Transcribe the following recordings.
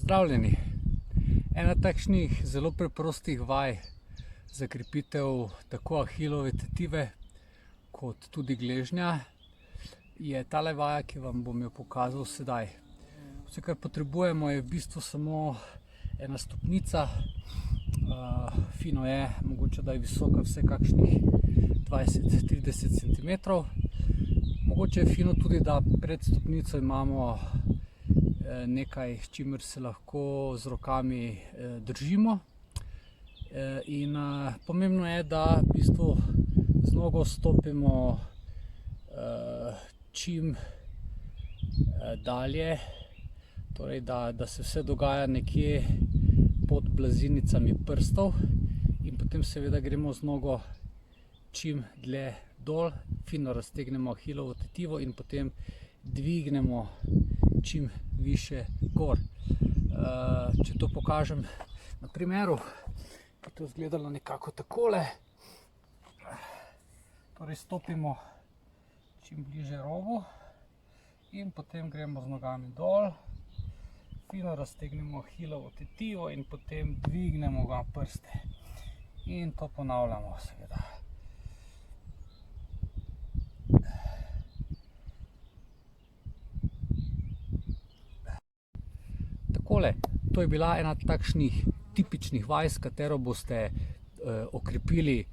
Pozdravljeni! Ena takšnih zelo preprostih vaj za krepitev tako ahilove tetive kot tudi gležnja je tale vaja, ki vam bom jo pokazal sedaj. Vse, kar potrebujemo, je v bistvu samo ena stopnica. Fino je, mogoče da je visoka vse kakšnih 20-30 cm. Mogoče je fino tudi, da pred stopnico imamo nekaj, s čimer se lahko z rokami držimo. In pomembno je, da v bistvu z nogo stopimo čim dalje, torej da se vse dogaja nekje pod blazinicami prstov, in potem seveda gremo z nogo čim dlje dol, fino raztegnemo ahilovo tetivo in potem dvignemo čim više gor. Če to pokažem na primeru, bi to izgledalo nekako takole. Torej stopimo čim bliže robu in potem gremo z nogami dol, fino raztegnemo ahilovo tetivo in potem dvignemo ga prste. In to ponavljamo seveda. Takole, to je bila ena takšnih tipičnih vaj, s katero boste okrepili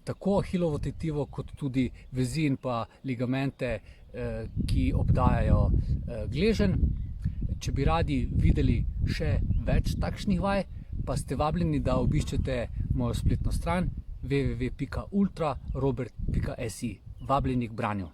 tako ahilovo tetivo kot tudi vezi in pa ligamente, ki obdajajo gleženj. Če bi radi videli še več takšnih vaj, pa ste vabljeni, da obiščete mojo spletno stran www.ultrarobert.si. Vabljeni k branju.